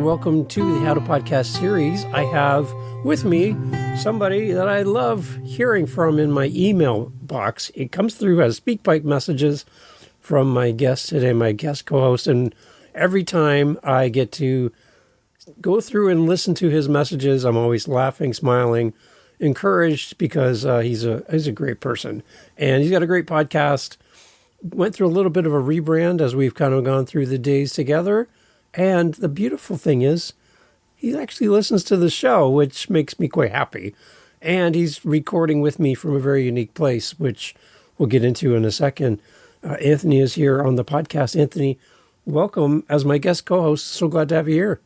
welcome to the How to Podcast series. I have with me somebody that I love hearing from in my email box. It comes through as SpeakPipe messages from my guest today, my guest co-host, and every time I get to go through and listen to his messages, I'm always laughing, smiling, encouraged because he's a great person, and he's got a great podcast. Went through a little bit of a rebrand as we've kind of gone through the days together. And the beautiful thing is he actually listens to the show, which makes me quite happy. And he's recording with me from a very unique place, which we'll get into in a second. Anthony is here on the podcast. Anthony, welcome as my guest co-host. So glad to have you here.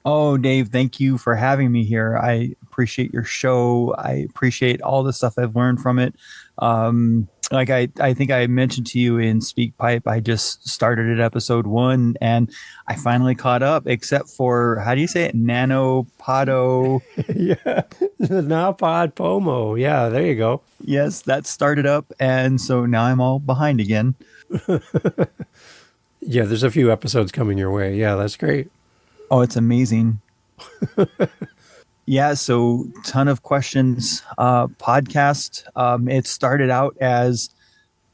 Oh, Dave, thank you for having me here. I appreciate your show. I appreciate all the stuff I've learned from it. I think I mentioned to you in SpeakPipe, I just started at episode 1 and I finally caught up, except for, how do you say it? Nanopodo. Yeah, the Napod Pomo. Yeah, there you go. Yes, that started up. And so now I'm all behind again. Yeah, there's a few episodes coming your way. Yeah, that's great. Oh, it's amazing. Yeah, so ton of questions. Podcast. It started out as,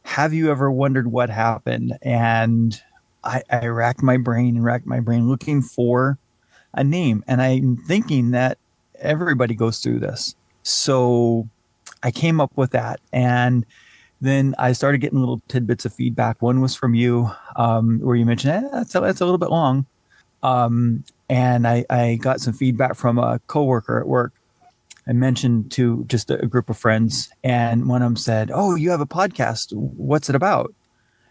have you ever wondered what happened? And I racked my brain looking for a name. And I'm thinking that everybody goes through this. So I came up with that. And then I started getting little tidbits of feedback. One was from you, where you mentioned, that's a little bit long. And I got some feedback from a coworker at work. I mentioned to just a group of friends, and one of them said, "Oh, you have a podcast. What's it about?"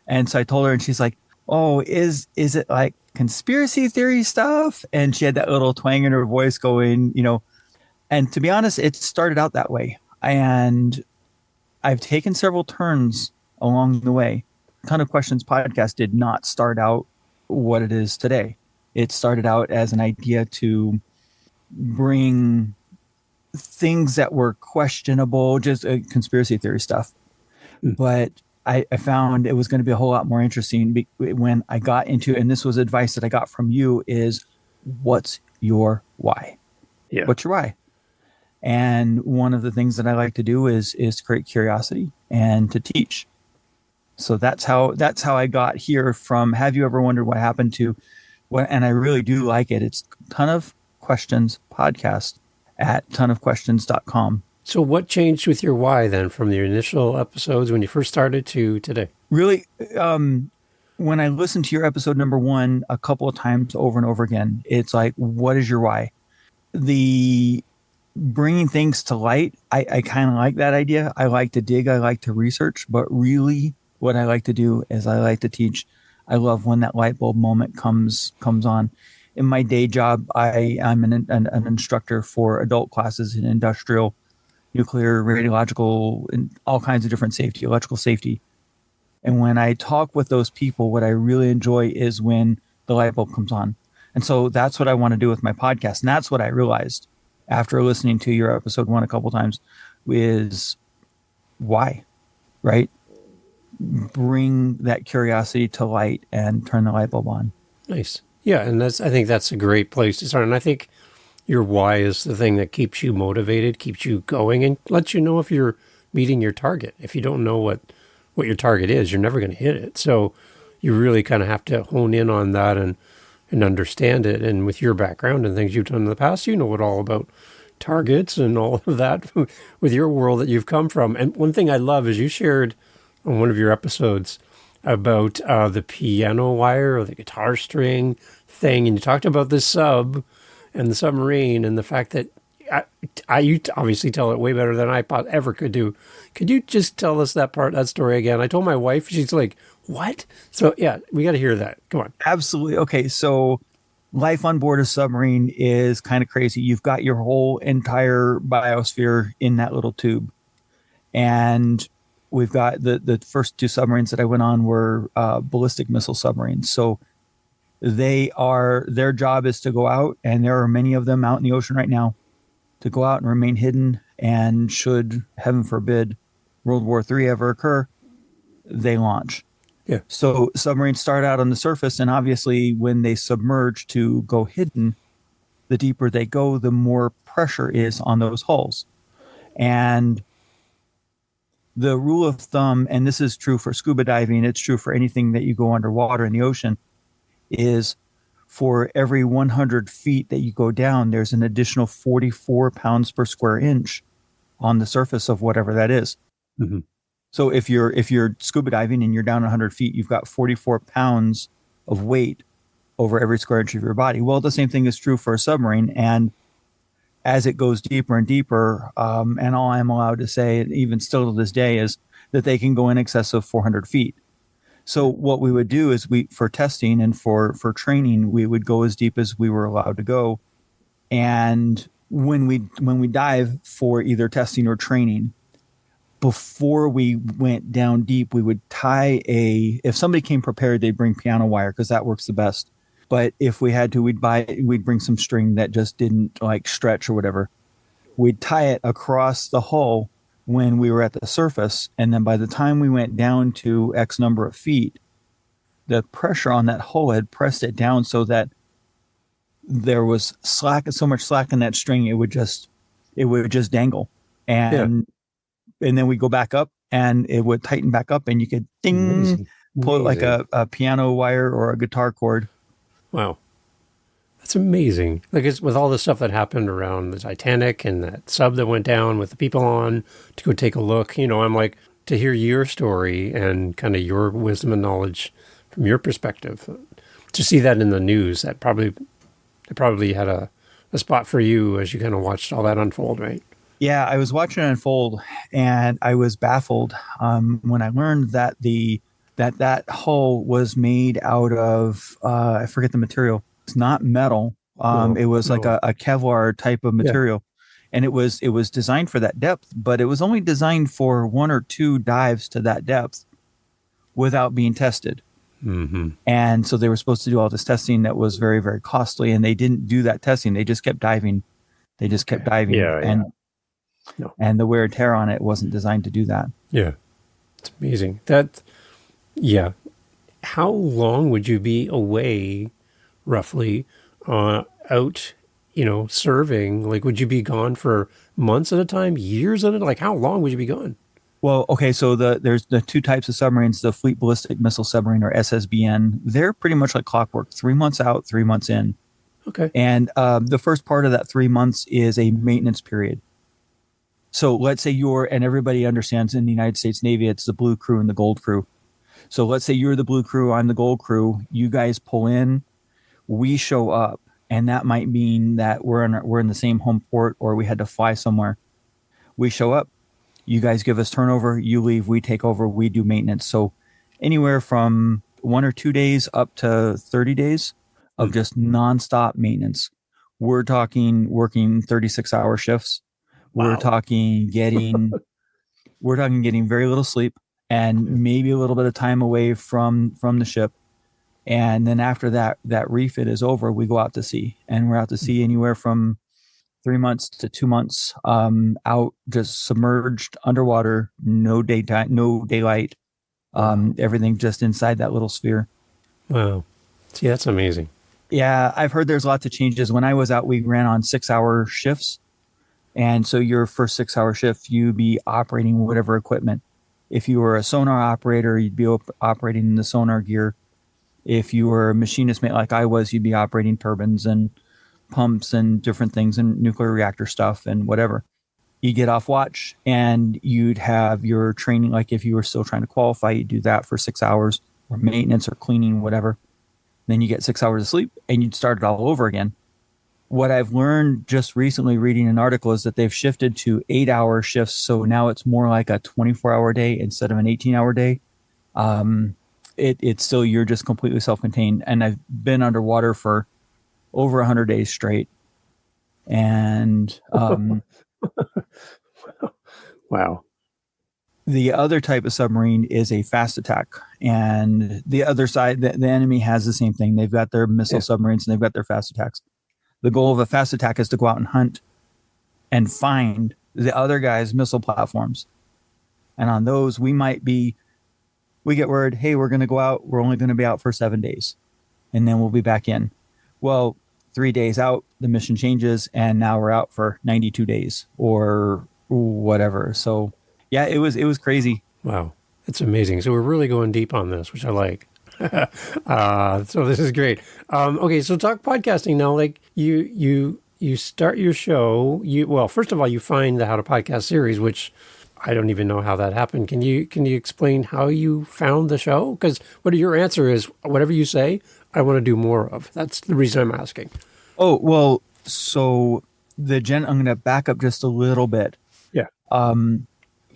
And so I told her, and she's like, "Oh, is it like conspiracy theory stuff?" And she had that little twang in her voice going, and to be honest, it started out that way. And I've taken several turns along the way. Ton of Questions podcast did not start out what it is today. It started out as an idea to bring things that were questionable, just conspiracy theory stuff. But I found it was going to be a whole lot more interesting when I got into, and this was advice that I got from you, is what's your why? Yeah. What's your why? And one of the things that I like to do is to create curiosity and to teach. So that's how I got here from, have you ever wondered what happened, to and I really do like it. It's Ton of Questions podcast at tonofquestions.com. So what changed with your why then from the initial episodes when you first started to today? Really, when I listened to your episode number 1 a couple of times over and over again, it's like, what is your why? The bringing things to light, I kind of like that idea. I like to dig, I like to research, but really what I like to do is I like to teach. I love when that light bulb moment comes on. In my day job, I'm an instructor for adult classes in industrial, nuclear, radiological, and all kinds of different safety, electrical safety. And when I talk with those people, what I really enjoy is when the light bulb comes on. And so that's what I want to do with my podcast. And that's what I realized after listening to your episode 1 a couple times, is why, right? Bring that curiosity to light and turn the light bulb on. Nice. Yeah, and I think that's a great place to start. And I think your why is the thing that keeps you motivated, keeps you going, and lets you know if you're meeting your target. If you don't know what your target is, you're never going to hit it. So you really kind of have to hone in on that and understand it. And with your background and things you've done in the past, you know it all about targets and all of that with your world that you've come from. And one thing I love is you shared on one of your episodes about the piano wire or the guitar string thing, and you talked about the sub and the submarine and the fact that you obviously tell it way better than I ever could do. Could you just tell us that story again? I told my wife, she's like, "What?" So yeah, we got to hear that. Come on. Absolutely. Okay, so life on board a submarine is kind of crazy. You've got your whole entire biosphere in that little tube, and we've got the first 2 submarines that I went on were ballistic missile submarines. So their job is to go out, and there are many of them out in the ocean right now, to go out and remain hidden. And should, heaven forbid, World War III ever occur, they launch. So submarines start out on the surface, and obviously when they submerge to go hidden, the deeper they go, the more pressure is on those hulls. And the rule of thumb, and this is true for scuba diving, it's true for anything that you go underwater in the ocean, is for every 100 feet that you go down, there's an additional 44 pounds per square inch on the surface of whatever that is. Mm-hmm. So if you're scuba diving and you're down 100 feet, you've got 44 pounds of weight over every square inch of your body. Well, the same thing is true for a submarine. And as it goes deeper and deeper, and all I'm allowed to say, even still to this day, is that they can go in excess of 400 feet. So what we would do is for testing and for training, we would go as deep as we were allowed to go. And when we dive for either testing or training, before we went down deep, we would tie if somebody came prepared, they'd bring piano wire because that works the best. But if we had to, we'd bring some string that just didn't like stretch or whatever. We'd tie it across the hull when we were at the surface. And then by the time we went down to X number of feet, the pressure on that hull had pressed it down so that there was so much slack in that string, it would just dangle. And then we go back up and it would tighten back up and you could pull it like a piano wire or a guitar cord. Wow. That's amazing. Like, it's with all the stuff that happened around the Titanic and that sub that went down with the people on to go take a look, I'm like, to hear your story and kind of your wisdom and knowledge from your perspective, to see that in the news, it probably had a spot for you as you kind of watched all that unfold, right? Yeah, I was watching it unfold and I was baffled when I learned that that hull was made out of, I forget the material. It's not metal. It was like a Kevlar type of material. Yeah. And it was designed for that depth, but it was only designed for 1 or 2 dives to that depth without being tested. Mm-hmm. And so they were supposed to do all this testing that was very, very costly. And they didn't do that testing. They just kept diving. Yeah. And the wear and tear on it wasn't designed to do that. Yeah. It's amazing. How long would you be away, roughly, out, serving? Like, would you be gone for months at a time, years at a time? Like, how long would you be gone? Well, okay, so there's the 2 types of submarines, the Fleet Ballistic Missile Submarine, or SSBN. They're pretty much like clockwork, 3 months out, 3 months in. Okay. And the first part of that 3 months is a maintenance period. So let's say and everybody understands in the United States Navy, it's the blue crew and the gold crew. So let's say you're the blue crew, I'm the gold crew. You guys pull in, we show up, and that might mean that we're in the same home port or we had to fly somewhere. We show up, you guys give us turnover, you leave, we take over, we do maintenance. So anywhere from 1 or 2 days up to 30 days of just nonstop maintenance. We're talking working 36-hour shifts. Wow. We're talking getting very little sleep and maybe a little bit of time away from the ship. And then after that refit is over, we go out to sea, and we're out to sea anywhere from 3 months to 2 months, out just submerged underwater, no daytime, no daylight, everything just inside that little sphere. Wow. See, that's amazing. Yeah, I've heard there's lots of changes. When I was out, we ran on 6-hour shifts. And so your first 6-hour shift, you'd be operating whatever equipment. If you were a sonar operator, you'd be operating the sonar gear. If you were a machinist mate like I was, you'd be operating turbines and pumps and different things and nuclear reactor stuff and whatever. You get off watch and you'd have your training. Like if you were still trying to qualify, you'd do that for 6 hours, or maintenance or cleaning, whatever. Then you get 6 hours of sleep and you'd start it all over again. What I've learned just recently reading an article is that they've shifted to 8-hour shifts. So now it's more like a 24-hour day instead of an 18-hour day. It's still, you're just completely self-contained. And I've been underwater for over 100 days straight. And wow. The other type of submarine is a fast attack. And the other side, the enemy has the same thing. They've got their missile submarines and they've got their fast attacks. The goal of a fast attack is to go out and hunt and find the other guy's missile platforms. And on those, we get word, hey, we're going to go out. We're only going to be out for 7 days. And then we'll be back in. Well, 3 days out, the mission changes, and now we're out for 92 days or whatever. So yeah, it was crazy. Wow. It's amazing. So we're really going deep on this, which I like. So this is great. Okay, so talk podcasting now. Like you start your show. Well, first of all, you find the How to Podcast series, which I don't even know how that happened. Can you explain how you found the show? Because what your answer is, whatever you say, I want to do more of. That's the reason I'm asking. Oh, well, so I'm going to back up just a little bit. Yeah.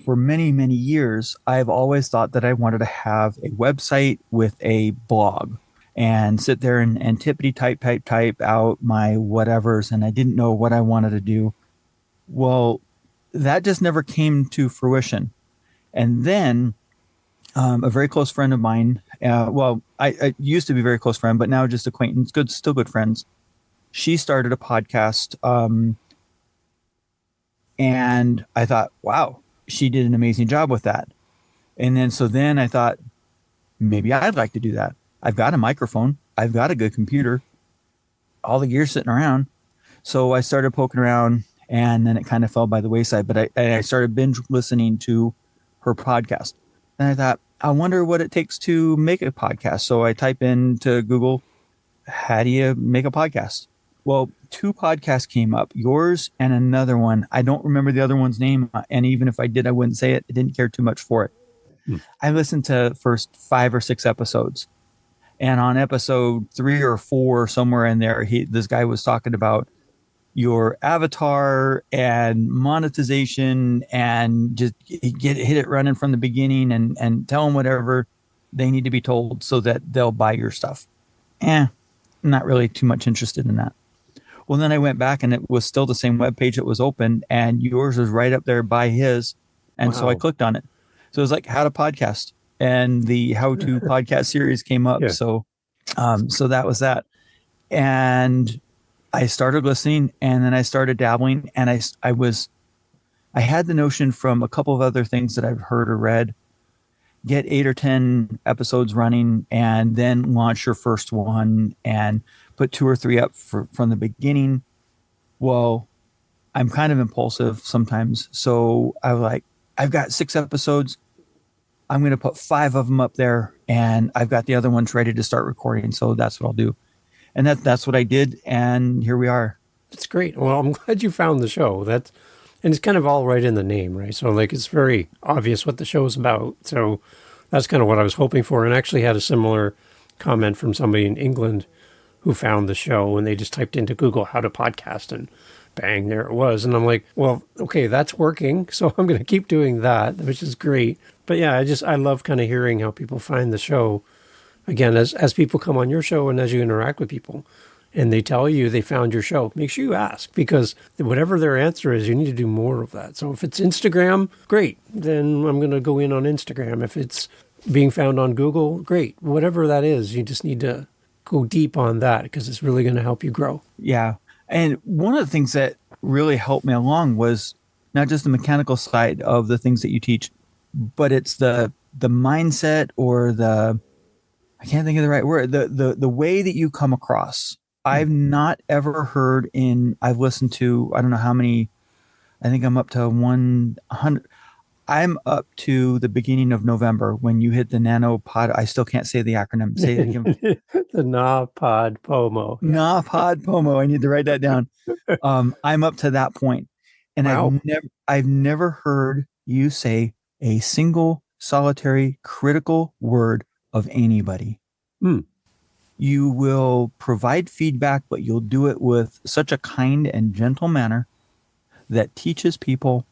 For many, many years, I've always thought that I wanted to have a website with a blog and sit there and tippity type out my whatevers. And I didn't know what I wanted to do. Well, that just never came to fruition. And then a very close friend of mine, I used to be a very close friend, but now just acquaintance, still good friends. She started a podcast. And I thought, wow, she did an amazing job with that. And then I thought, maybe I'd like to do that. I've got a microphone. I've got a good computer, all the gear sitting around. So I started poking around, and then it kind of fell by the wayside. But I started binge listening to her podcast. And I thought, I wonder what it takes to make a podcast. So I type into Google, how do you make a podcast? Well, two podcasts came up, yours and another one. I don't remember the other one's name. And even if I did, I wouldn't say it. I didn't care too much for it. I listened to first 5 or 6 episodes. And on episode 3 or 4, somewhere in there, this guy was talking about your avatar and monetization, and just hit it running from the beginning, and tell them whatever they need to be told so that they'll buy your stuff. Not really too much interested in that. Well, then I went back, and it was still the same web page that was open, and yours was right up there by his. And So I clicked on it. So it was like how to podcast, and the how to podcast series came up. Yeah. So that was that. And I started listening, and then I started dabbling, and I had the notion from a couple of other things that I've heard or read, get 8 or 10 episodes running, and then launch your first one and put 2 or 3 up from the beginning. Well, I'm kind of impulsive sometimes. So I was like, I've got 6 episodes. I'm going to put 5 of them up there, and I've got the other ones ready to start recording. So that's what I'll do. And that's what I did. And here we are. That's great. Well, I'm glad you found the show. And it's kind of all right in the name, right? So like, it's very obvious what the show is about. So that's kind of what I was hoping for. And I actually had a similar comment from somebody in England who found the show, and they just typed into Google how to podcast, and bang, there it was. And I'm like, well, okay, that's working. So I'm going to keep doing that, which is great. But yeah, I love kind of hearing how people find the show. Again, as people come on your show and as you interact with people and they tell you they found your show, make sure you ask, because whatever their answer is, you need to do more of that. So if it's Instagram, great. Then I'm going to go in on Instagram. If it's being found on Google, great. Whatever that is, you just need to go deep on that, because it's really going to help you grow. Yeah. And one of the things that really helped me along was not just the mechanical side of the things that you teach, but it's the mindset, or I can't think of the right word, the way that you come across. I've not ever heard I've listened to, I don't know how many, I think I'm up to 100. I'm up to the beginning of November when you hit the nanopod. I still can't say the acronym. Say it again. The NaPodPoMo. Yeah. NaPodPoMo. I need to write that down. I'm up to that point. And wow. I've never heard you say a single solitary critical word of anybody. You will provide feedback, but you'll do it with such a kind and gentle manner that teaches people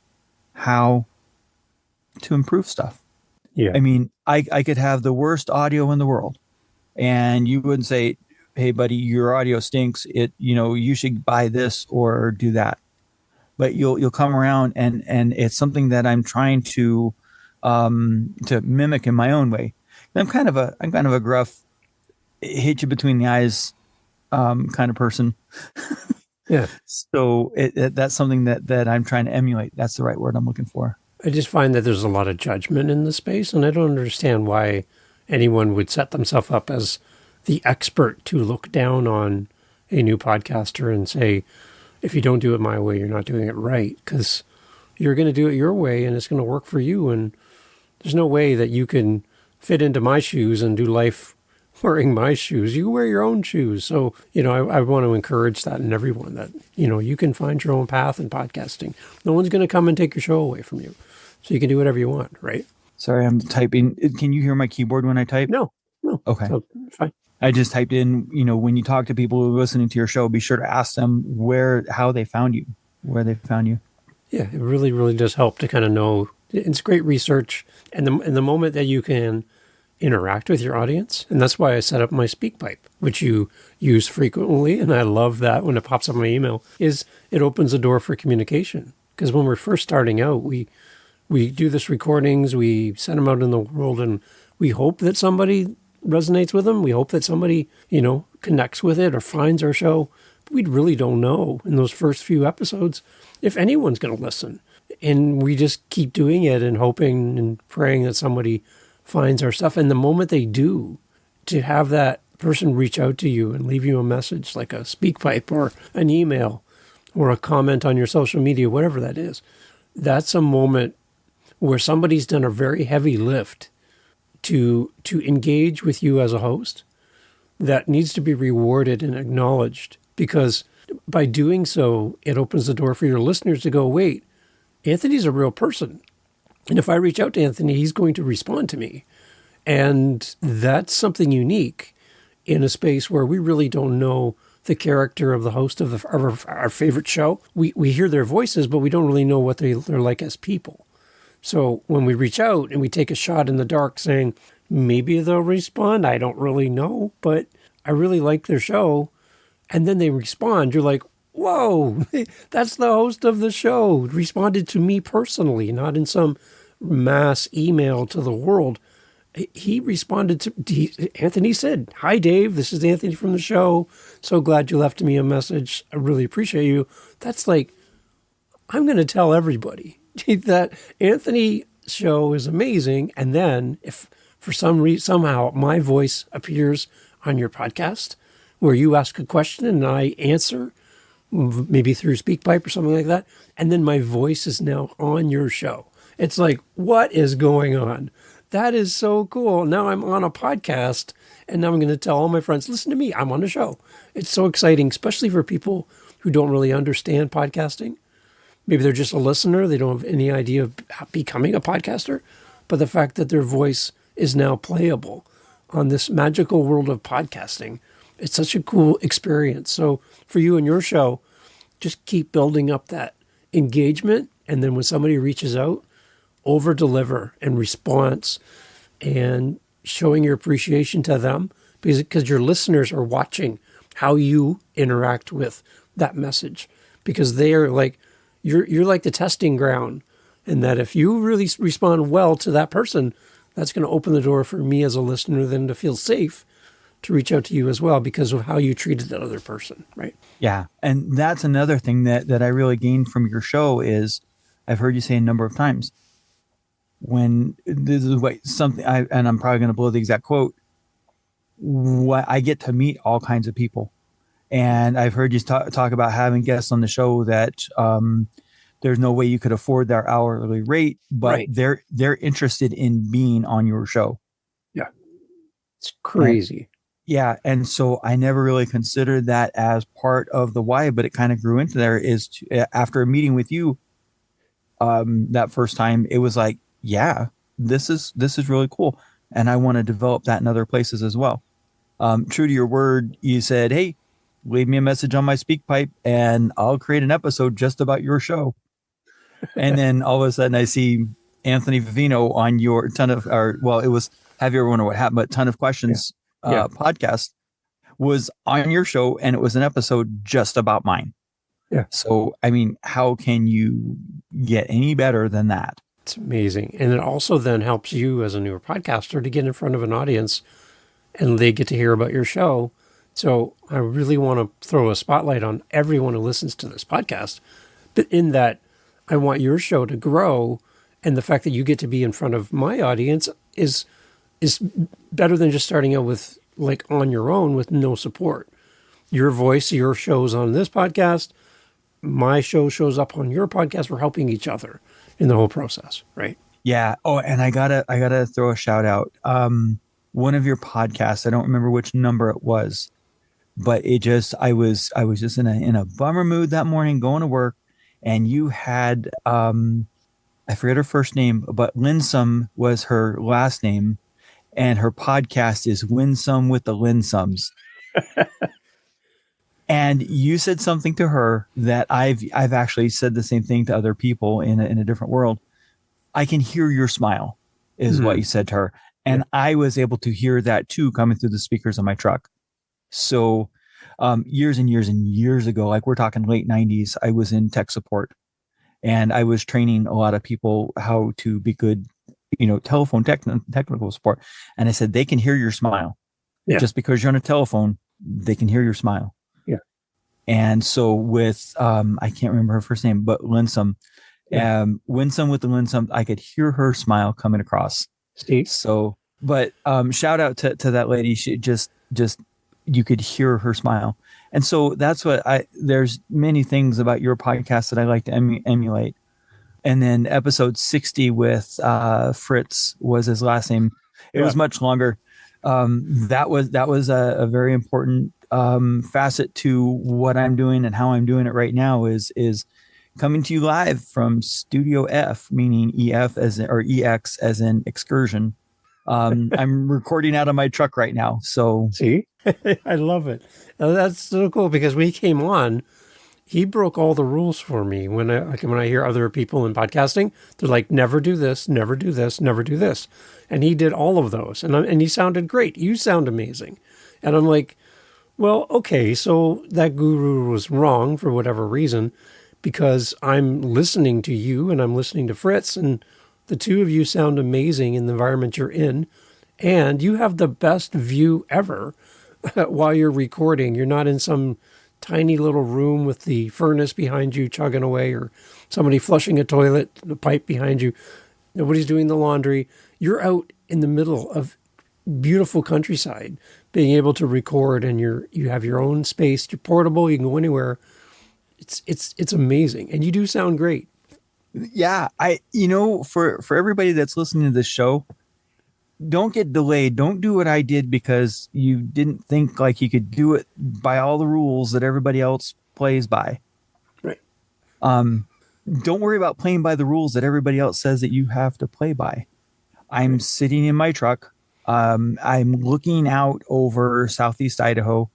how to improve stuff. Yeah. I mean, I could have the worst audio in the world, and you wouldn't say, hey buddy, your audio stinks. You should buy this or do that. But you'll come around, and it's something that I'm trying to mimic in my own way. I'm kind of a gruff, hit you between the eyes kind of person. Yeah. So that's something that I'm trying to emulate. That's the right word I'm looking for. I just find that there's a lot of judgment in the space, and I don't understand why anyone would set themselves up as the expert to look down on a new podcaster and say, if you don't do it my way, you're not doing it right, because you're going to do it your way and it's going to work for you. And there's no way that you can fit into my shoes and do life wearing my shoes. You wear your own shoes. So, I want to encourage that in everyone, that, you can find your own path in podcasting. No one's going to come and take your show away from you. So you can do whatever you want, right? Sorry, I'm typing. Can you hear my keyboard when I type? No. Okay. So, fine. I just typed in, when you talk to people who are listening to your show, be sure to ask them how they found you, where they found you. Yeah, it really, really does help to kind of know. It's great research. And the moment that you can interact with your audience, and that's why I set up my SpeakPipe, which you use frequently, and I love that when it pops up in my email, is it opens the door for communication. Because when we're first starting out, we do this recordings, we send them out in the world, and we hope that somebody resonates with them. We hope that somebody, connects with it or finds our show. But we really don't know in those first few episodes if anyone's going to listen. And we just keep doing it and hoping and praying that somebody finds our stuff. And the moment they do, to have that person reach out to you and leave you a message like a SpeakPipe or an email or a comment on your social media, whatever that is, that's a moment where somebody's done a very heavy lift to engage with you as a host that needs to be rewarded and acknowledged, because by doing so, it opens the door for your listeners to go, wait, Anthony's a real person. And if I reach out to Anthony, he's going to respond to me. And that's something unique in a space where we really don't know the character of the host of our favorite show. We hear their voices, but we don't really know what they're like as people. So when we reach out and we take a shot in the dark saying, maybe they'll respond, I don't really know, but I really like their show, and then they respond, you're like, whoa, that's the host of the show, responded to me personally, not in some mass email to the world. He responded to, Anthony said, hi, Dave, this is Anthony from the show. So glad you left me a message. I really appreciate you. That's like, I'm going to tell everybody that Anthony's show is amazing. And then if for some reason, somehow my voice appears on your podcast where you ask a question and I answer, maybe through SpeakPipe or something like that, and then my voice is now on your show. It's like, what is going on? That is so cool. Now I'm on a podcast, and now I'm going to tell all my friends, listen to me, I'm on a show. It's so exciting, especially for people who don't really understand podcasting. Maybe they're just a listener. They don't have any idea of becoming a podcaster. But the fact that their voice is now playable on this magical world of podcasting, it's such a cool experience. So for you and your show, just keep building up that engagement. And then when somebody reaches out, over deliver in response and showing your appreciation to them, because your listeners are watching how you interact with that message, because they are like, you're like the testing ground. And that if you really respond well to that person, that's going to open the door for me as a listener then to feel safe to reach out to you as well because of how you treated that other person, right? Yeah. And that's another thing that I really gained from your show is I've heard you say a number of times, when this is what something and I'm probably going to blow the exact quote, what I get to meet all kinds of people. And I've heard you talk about having guests on the show that there's no way you could afford their hourly rate, but right. they're interested in being on your show. Yeah. It's crazy. And so I never really considered that as part of the why, but it kind of grew into there is after a meeting with you that first time, it was like, yeah, this is really cool. And I want to develop that in other places as well. True to your word, you said, hey, leave me a message on my SpeakPipe and I'll create an episode just about your show. And then all of a sudden I see Anthony Vivino on your it was Have You Ever Wondered What Happened, but Ton of Questions podcast was on your show, and it was an episode just about mine. Yeah. So, I mean, how can you get any better than that? It's amazing. And it also then helps you as a newer podcaster to get in front of an audience and they get to hear about your show. So I really want to throw a spotlight on everyone who listens to this podcast, but in that I want your show to grow. And the fact that you get to be in front of my audience is better than just starting out with like on your own with no support. your voice, your show's on this podcast, my show shows up on your podcast. We're helping each other in the whole process, right? Yeah. Oh, and I gotta throw a shout out. One of your podcasts, I don't remember which number it was, but I was just in a bummer mood that morning going to work, and you had I forget her first name, but Linsome was her last name, and her podcast is Winsome with the Linsums. And you said something to her that I've actually said the same thing to other people in a different world. I can hear your smile, is what you said to her. Yeah. And I was able to hear that too coming through the speakers of my truck. So years and years and years ago, like we're talking late 90s, I was in tech support, and I was training a lot of people how to be good, telephone technical support. And I said, they can hear your smile. Yeah. Just because you're on a telephone, they can hear your smile. Yeah. And so with, I can't remember her first name, but Linsome, Winsome with the Linsome, I could hear her smile coming across. See? So, but shout out to that lady. She just you could hear her smile. And so that's what there's many things about your podcast that I like to emulate. And then episode 60 with Fritz was his last name. It was much longer. That was a very important facet to what I'm doing and how I'm doing it right now is coming to you live from Studio F, meaning EF or EX as in excursion. I'm recording out of my truck right now. So see, I love it. That's so cool because when he came on, he broke all the rules for me. When I hear other people in podcasting, they're like, never do this, never do this, never do this. And he did all of those. And he sounded great. You sound amazing. And I'm like, well, okay, so that guru was wrong for whatever reason, because I'm listening to you and I'm listening to Fritz, and the two of you sound amazing in the environment you're in. And you have the best view ever while you're recording. You're not in some tiny little room with the furnace behind you chugging away, or somebody flushing a toilet, the pipe behind you. Nobody's doing the laundry. You're out in the middle of beautiful countryside, being able to record, and you have your own space. You're portable. You can go anywhere. It's amazing, and you do sound great. yeah, for everybody that's listening to this show, don't get delayed. Don't do what I did because you didn't think like you could do it by all the rules that everybody else plays by. Right. Don't worry about playing by the rules that everybody else says that you have to play by. I'm sitting in my truck. I'm looking out over southeast Idaho,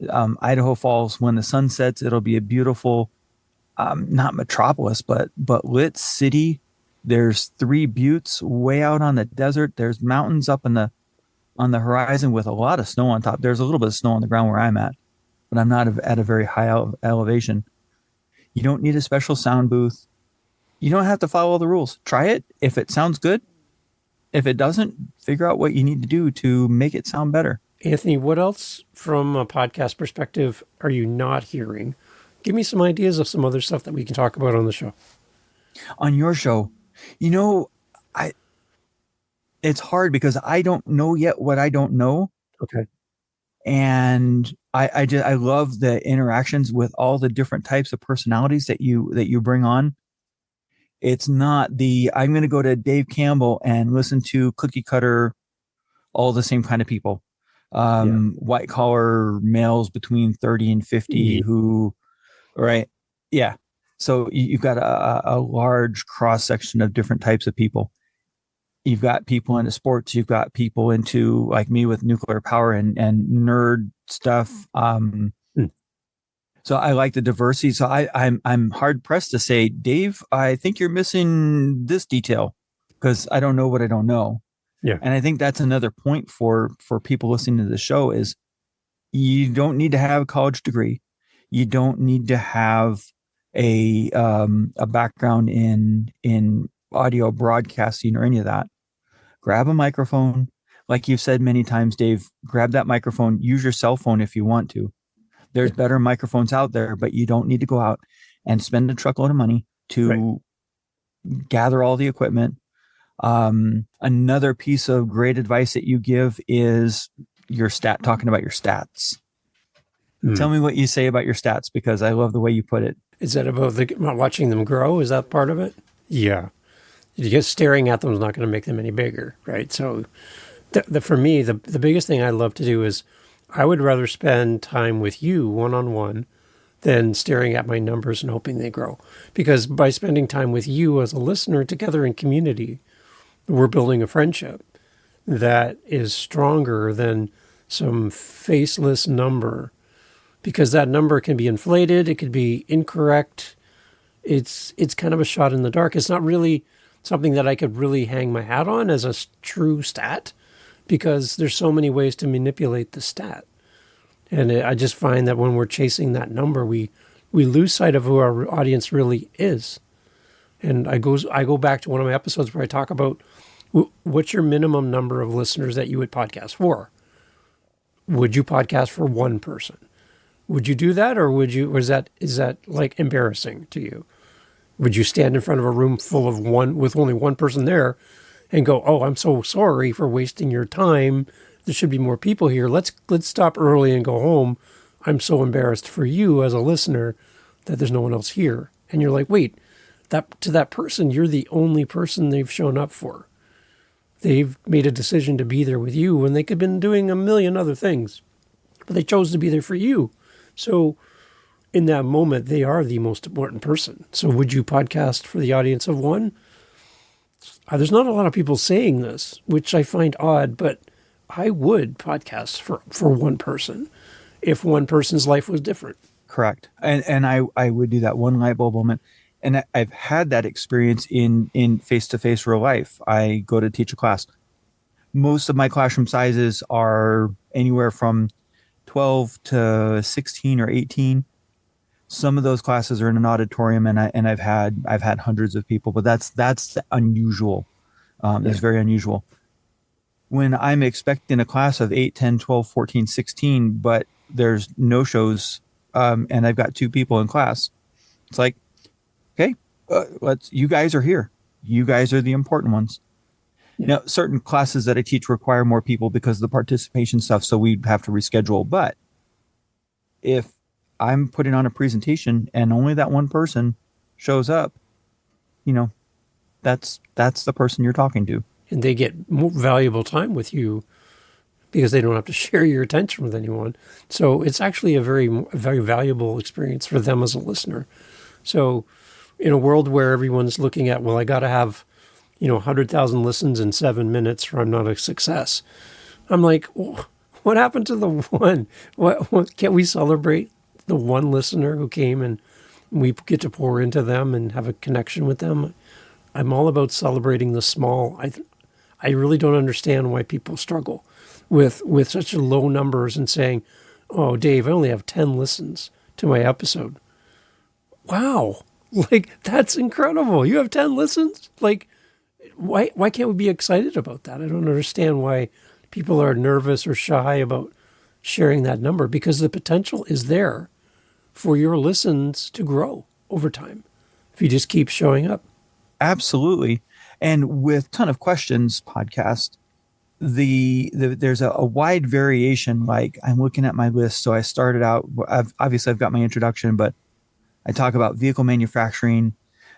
Idaho Falls. When the sun sets, it'll be a beautiful, not metropolis, but lit city. There's 3 buttes way out on the desert. There's mountains up on the horizon with a lot of snow on top. There's a little bit of snow on the ground where I'm at, but I'm not at a very high elevation. You don't need a special sound booth. You don't have to follow all the rules. Try it. If it sounds good, if it doesn't, figure out what you need to do to make it sound better. Anthony, what else from a podcast perspective are you not hearing? Give me some ideas of some other stuff that we can talk about on the show. On your show, it's hard because I don't know yet what I don't know. Okay. And I love the interactions with all the different types of personalities that you bring on. It's not I'm going to go to Dave Campbell and listen to cookie cutter, all the same kind of people, white collar males between 30 and 50 who, right. Yeah. So you've got a large cross section of different types of people. You've got people into sports. You've got people into like me with nuclear power and nerd stuff. So I like the diversity. So I'm hard pressed to say, Dave, I think you're missing this detail because I don't know what I don't know. Yeah. And I think that's another point for people listening to the show is you don't need to have a college degree. You don't need to have a background in audio broadcasting or any of that. Grab a microphone. Like you've said many times, Dave, grab that microphone, use your cell phone if you want to. There's better microphones out there, but you don't need to go out and spend a truckload of money to gather all the equipment. Another piece of great advice that you give is talking about your stats. Tell me what you say about your stats, because I love the way you put it. Is that about watching them grow? Is that part of it? Yeah. Because staring at them is not going to make them any bigger, right? So for me, the biggest thing I love to do is I would rather spend time with you one-on-one than staring at my numbers and hoping they grow. Because by spending time with you as a listener together in community, we're building a friendship that is stronger than some faceless number, because that number can be inflated, it could be incorrect. It's kind of a shot in the dark. It's not really something that I could really hang my hat on as a true stat, because there's so many ways to manipulate the stat. And I just find that when we're chasing that number, we lose sight of who our audience really is. And I go back to one of my episodes where I talk about what's your minimum number of listeners that you would podcast for. Would you podcast for one person? Would you do that, or is that like embarrassing to you? Would you stand in front of a room full of with only one person there and go, "Oh, I'm so sorry for wasting your time. There should be more people here. Let's stop early and go home. I'm so embarrassed for you as a listener that there's no one else here." And you're like, "Wait, to that person, you're the only person they've shown up for. They've made a decision to be there with you when they could have been doing a million other things, but they chose to be there for you. So in that moment, they are the most important person. So would you podcast for the audience of one?" There's not a lot of people saying this, which I find odd, but I would podcast for one person if one person's life was different. Correct. And I would do that one light bulb moment. And I've had that experience in face-to-face real life. I go to teach a class. Most of my classroom sizes are anywhere from 12 to 16 or 18. Some of those classes are in an auditorium, and I've had hundreds of people, but that's unusual. It's very unusual. When I'm expecting a class of 8, 10, 12, 14, 16, but there's no shows, and I've got 2 people in class, it's like, okay, you guys are here. You guys are the important ones. Yeah. Now, certain classes that I teach require more people because of the participation stuff, so we'd have to reschedule. But if I'm putting on a presentation and only that one person shows up, that's the person you're talking to. And they get more valuable time with you because they don't have to share your attention with anyone. So it's actually a very valuable experience for them as a listener. So in a world where everyone's looking at, well, I got to have 100,000 listens in 7 minutes or I'm not a success. I'm like, well, what happened to the one? What can't we celebrate the one listener who came and we get to pour into them and have a connection with them? I'm all about celebrating the small. I really don't understand why people struggle with such low numbers and saying, "Oh, Dave, I only have 10 listens to my episode." Wow. Like, that's incredible. You have 10 listens? Like, why can't we be excited about that? I don't understand why people are nervous or shy about sharing that number, because the potential is there for your listens to grow over time if you just keep showing up. Absolutely. And with Ton of Questions podcast, there's a wide variation. Like, I'm looking at my list. So I started out, I've got my introduction, but I talk about vehicle manufacturing,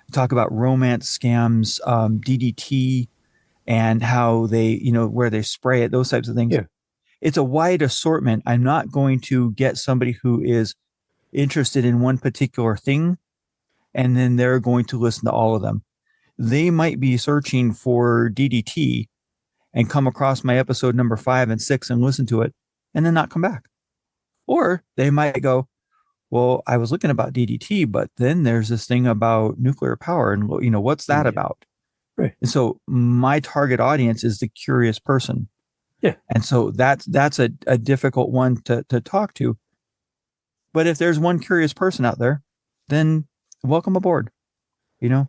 I talk about romance scams, DDT, and how they, where they spray it, those types of things. Yeah. It's a wide assortment. I'm not going to get somebody who is interested in one particular thing, and then they're going to listen to all of them. They might be searching for DDT and come across my episode number 5 and 6 and listen to it and then not come back. Or they might go, well, I was looking about DDT, but then there's this thing about nuclear power, and what's that about? Right. And so my target audience is the curious person. Yeah. And so that's a difficult one to talk to. But if there's one curious person out there, then welcome aboard. Yeah.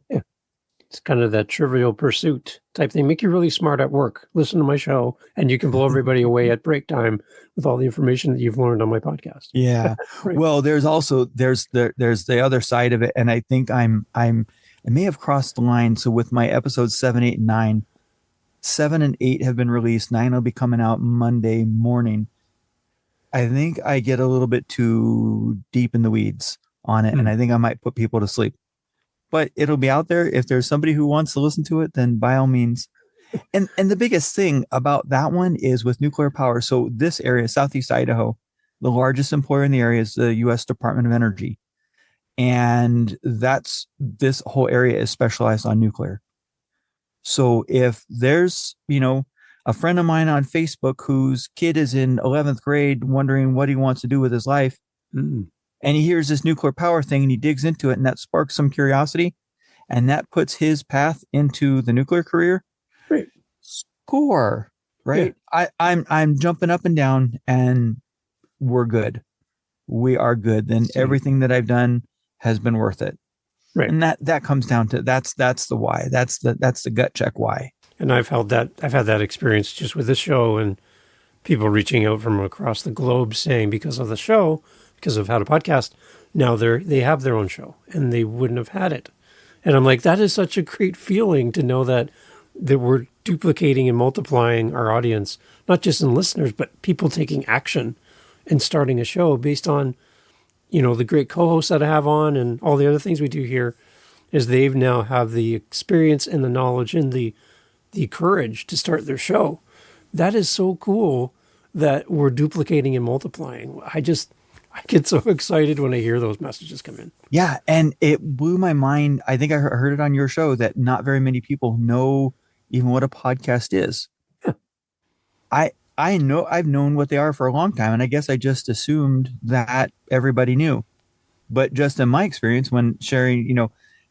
It's kind of that Trivial Pursuit type thing. Make you really smart at work. Listen to my show, and you can blow everybody away at break time with all the information that you've learned on my podcast. Yeah. Right. Well, there's the other side of it, and I think I may have crossed the line. So with my episodes 7, 8, and 9, 7 and 8 have been released. 9 will be coming out Monday morning. I think I get a little bit too deep in the weeds on it, and Hmm. I think I might put people to sleep. But it'll be out there. If there's somebody who wants to listen to it, then by all means. And the biggest thing about that one is with nuclear power. So this area, Southeast Idaho, the largest employer in the area is the U.S. Department of Energy, and that's this whole area is specialized on nuclear. So if there's, a friend of mine on Facebook whose kid is in 11th grade wondering what he wants to do with his life, Mm. and he hears this nuclear power thing and he digs into it and that sparks some curiosity and that puts his path into the nuclear career, Right. score, Yeah. right? I'm jumping up and down and we're good. We are good. Then See. everything that I've done has been worth it. Right. And that comes down to that's the why. That's the gut check why. And I've had that experience just with this show and people reaching out from across the globe saying because of the show, because of how to podcast, now they have their own show and they wouldn't have had it. And I'm like, that is such a great feeling to know that we're duplicating and multiplying our audience, not just in listeners, but people taking action and starting a show based on, the great co-hosts that I have on and all the other things we do here is they've now have the experience and the knowledge and the courage to start their show. That is so cool that we're duplicating and multiplying. I get so excited when I hear those messages come in. Yeah, and it blew my mind. I think I heard it on your show that not very many people know even what a podcast is. I know I've known what they are for a long time, and I guess I just assumed that everybody knew. But just in my experience, when sharing,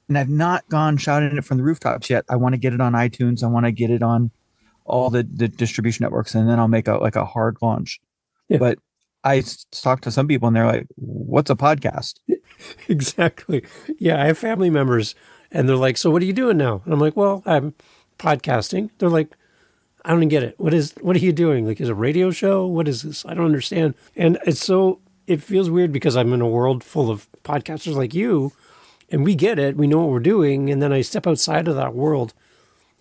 and I've not gone shouting it from the rooftops yet. I want to get it on iTunes. I want to get it on all the distribution networks, and then I'll make a hard launch. Yeah, But I talked to some people, and they're like, "What's a podcast?" exactly. Yeah, I have family members and they're like, "So what are you doing now?" And I'm like, "Well, I'm podcasting." They're like, "I don't get it. What are you doing? Like, is it a radio show? What is this? I don't understand." And it feels weird because I'm in a world full of podcasters like you and we get it. We know what we're doing. And then I step outside of that world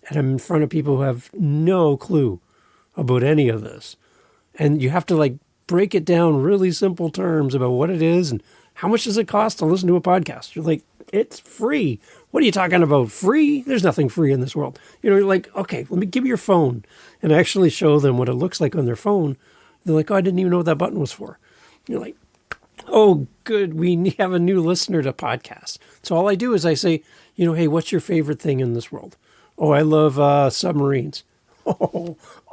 and I'm in front of people who have no clue about any of this. And you have to like break it down really simple terms about what it is and how much does it cost to listen to a podcast. You're like, it's free. What are you talking about? Free? There's nothing free in this world. You're like, okay, let me give me your phone and actually show them what it looks like on their phone. They're like, oh, I didn't even know what that button was for. You're like, oh, good. We have a new listener to podcast. So all I do is I say, hey, what's your favorite thing in this world? Oh, I love submarines.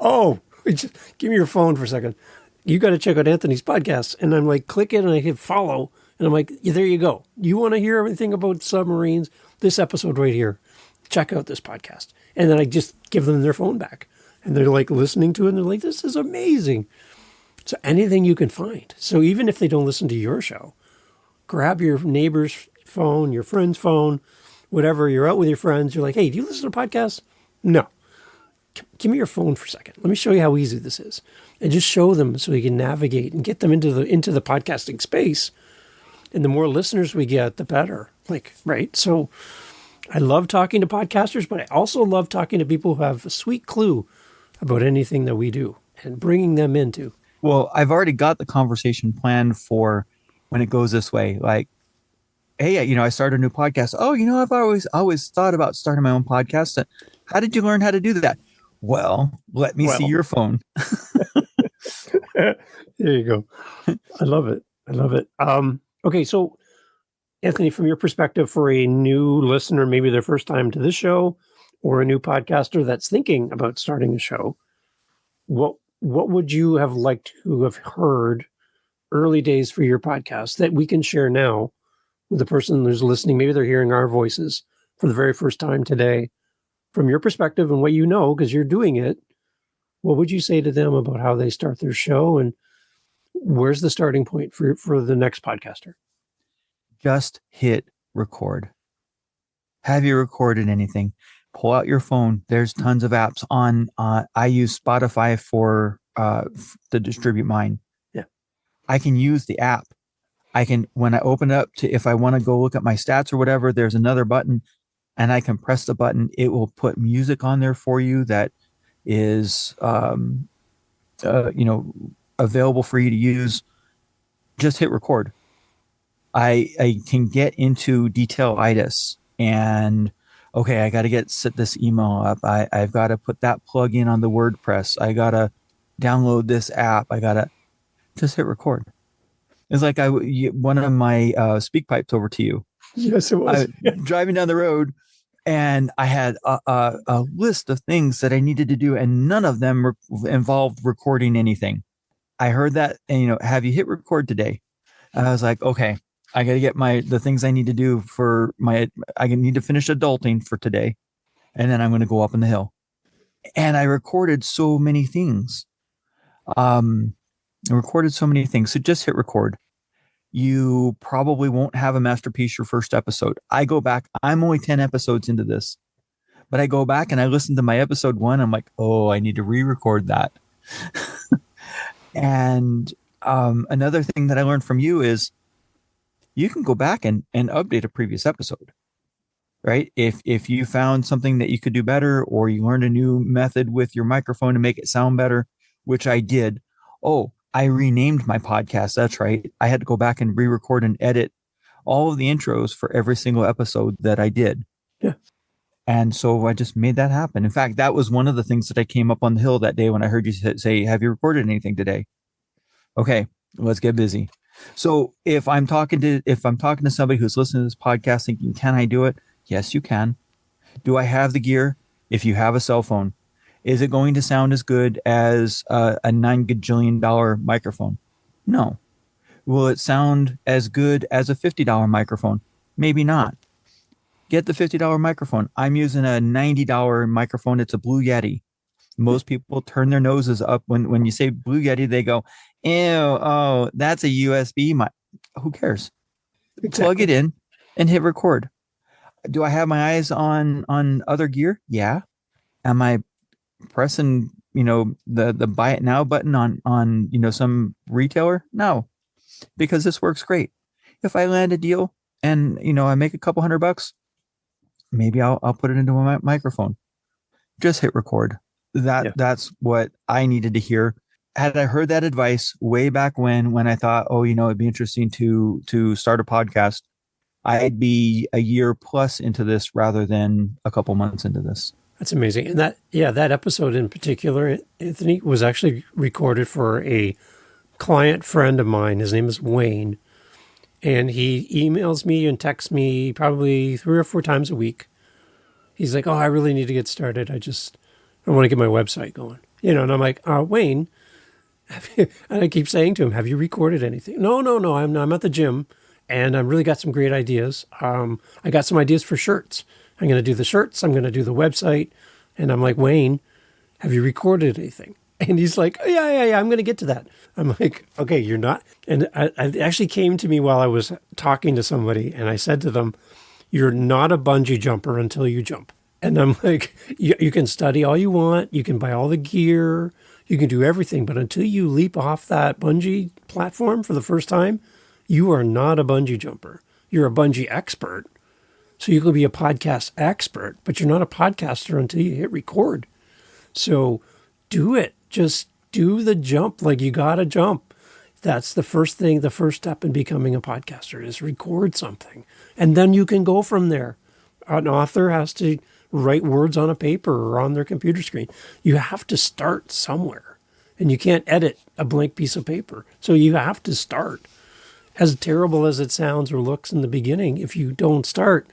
Oh, just give me your phone for a second. You got to check out Anthony's podcast. And I'm like, click it and I hit follow. And I'm like, yeah, there you go. You want to hear everything about submarines? This episode right here. Check out this podcast. And then I just give them their phone back. And they're like listening to it and they're like, this is amazing. So anything you can find. So even if they don't listen to your show, grab your neighbor's phone, your friend's phone, whatever. You're out with your friends. You're like, hey, do you listen to podcasts? No. Give me your phone for a second. Let me show you how easy this is. And just show them so you can navigate and get them into the podcasting space. And the more listeners we get, the better. Like, right? So I love talking to podcasters, but I also love talking to people who have a sweet clue about anything that we do and bringing them into. Well, I've already got the conversation planned for when it goes this way. Like, hey, I started a new podcast. Oh, I've always thought about starting my own podcast. How did you learn how to do that? Well, let me see Well, your phone. there you go. I love it. I love it. Okay, so Anthony, from your perspective, for a new listener, maybe their first time to this show, or a new podcaster that's thinking about starting a show, what would you have liked to have heard early days for your podcast that we can share now with the person who's listening? Maybe they're hearing our voices for the very first time today. From your perspective and what you know, because you're doing it, what would you say to them about how they start their show and where's the starting point for the next podcaster? Just hit record. Have you recorded anything? Pull out your phone. There's tons of apps on. I use Spotify for to distribute mine. Yeah. I can use the app. I can, when I open it up if I want to go look at my stats or whatever, there's another button and I can press the button. It will put music on there for you that is, a available for you to use, just hit record. I can get into detailitis and okay, I got to set this email up. I've got to put that plug in on the WordPress. I got to download this app. I got to just hit record. It's like one of my speak pipes over to you. Yes, it was. Driving down the road, and I had a list of things that I needed to do, and none of them involved recording anything. I heard that, and have you hit record today? And I was like, okay, I got to get the things I need to do I need to finish adulting for today, and then I'm going to go up in the hill. And I recorded so many things. So just hit record. You probably won't have a masterpiece your first episode. I go back, I'm only 10 episodes into this, but I go back and I listen to my episode 1. I'm like, oh, I need to re-record that. And another thing that I learned from you is you can go back and update a previous episode, right? If you found something that you could do better, or you learned a new method with your microphone to make it sound better, which I did. Oh, I renamed my podcast. That's right. I had to go back and re-record and edit all of the intros for every single episode that I did. Yeah. And so I just made that happen. In fact, that was one of the things that I came up on the hill that day when I heard you say, have you recorded anything today? Okay, let's get busy. So if I'm talking to somebody who's listening to this podcast thinking, can I do it? Yes, you can. Do I have the gear? If you have a cell phone, is it going to sound as good as a $9 gajillion microphone? No. Will it sound as good as a $50 microphone? Maybe not. Get the $50 microphone. I'm using a $90 microphone. It's a Blue Yeti. Most people turn their noses up when you say Blue Yeti. They go, ew, oh, that's a USB mic. Who cares? Exactly. Plug it in and hit record. Do I have my eyes on other gear? Yeah. Am I pressing, the buy it now button on some retailer? No, because this works great. If I land a deal and, I make a couple $100, maybe I'll put it into my microphone. Just hit record. That's what I needed to hear. Had I heard that advice way back when I thought, oh, it'd be interesting to start a podcast, I'd be a year plus into this rather than a couple months into this. That's amazing. And that episode in particular, Anthony, was actually recorded for a client friend of mine. His name is Wayne. And he emails me and texts me probably 3 or 4 times a week. He's like, oh, I really need to get started. I want to get my website going. And I'm like, Wayne, and I keep saying to him, have you recorded anything? No, I'm at the gym. And I've really got some great ideas. I got some ideas for shirts. I'm going to do the shirts. I'm going to do the website. And I'm like, Wayne, have you recorded anything? And he's like, oh, yeah, I'm going to get to that. I'm like, okay, you're not. And it actually came to me while I was talking to somebody. And I said to them, you're not a bungee jumper until you jump. And I'm like, you can study all you want. You can buy all the gear. You can do everything. But until you leap off that bungee platform for the first time, you are not a bungee jumper. You're a bungee expert. So you could be a podcast expert, but you're not a podcaster until you hit record. So do it. Just do the jump. Like, you got to jump. That's the first thing, the first step in becoming a podcaster is record something. And then you can go from there. An author has to write words on a paper or on their computer screen. You have to start somewhere. And you can't edit a blank piece of paper. So you have to start. As terrible as it sounds or looks in the beginning, if you don't start,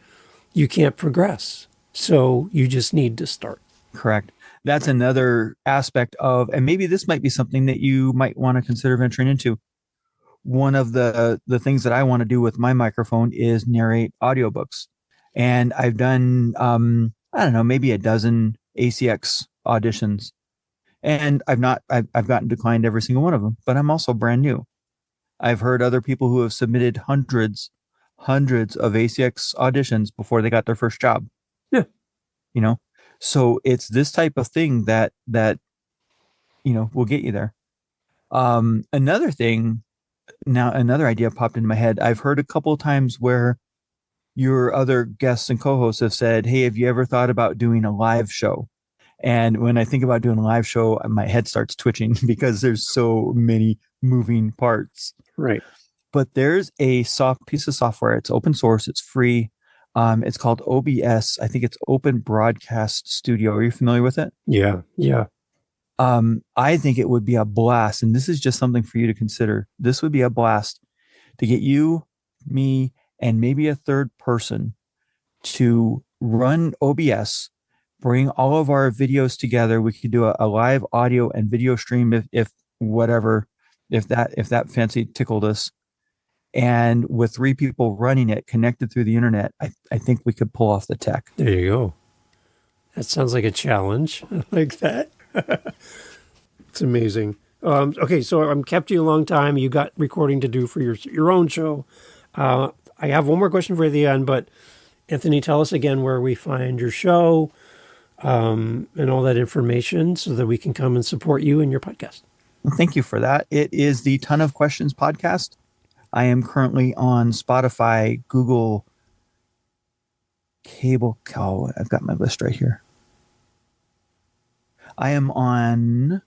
you can't progress. So you just need to start. Correct. That's another aspect of, and maybe this might be something that you might want to consider venturing into. One of the things that I want to do with my microphone is narrate audiobooks. And I've done, I don't know, maybe a dozen ACX auditions. And I've gotten declined every single one of them, but I'm also brand new. I've heard other people who have submitted hundreds of ACX auditions before they got their first job. Yeah. So it's this type of thing that will get you there. Another idea popped into my head. I've heard a couple of times where your other guests and co-hosts have said, hey, have you ever thought about doing a live show? And when I think about doing a live show, my head starts twitching because there's so many moving parts. Right. But there's a soft piece of software. It's open source. It's free. It's called OBS. I think it's Open Broadcast Studio. Are you familiar with it? Yeah. Yeah. I think it would be a blast. And this is just something for you to consider. This would be a blast to get you, me, and maybe a third person to run OBS, bring all of our videos together. We could do a live audio and video stream if whatever, if that fancy tickled us. And with 3 people running it connected through the internet, I think we could pull off the tech. There you go. That sounds like a challenge. I like that. It's amazing. Okay, so I'm kept you a long time. You got recording to do for your own show. I have one more question for you at the end, but Anthony, tell us again where we find your show and all that information so that we can come and support you and your podcast. Well, thank you for that. It is the Ton of Questions podcast. I am currently on Spotify, Google, Cable. Oh, I've got my list right here. I am on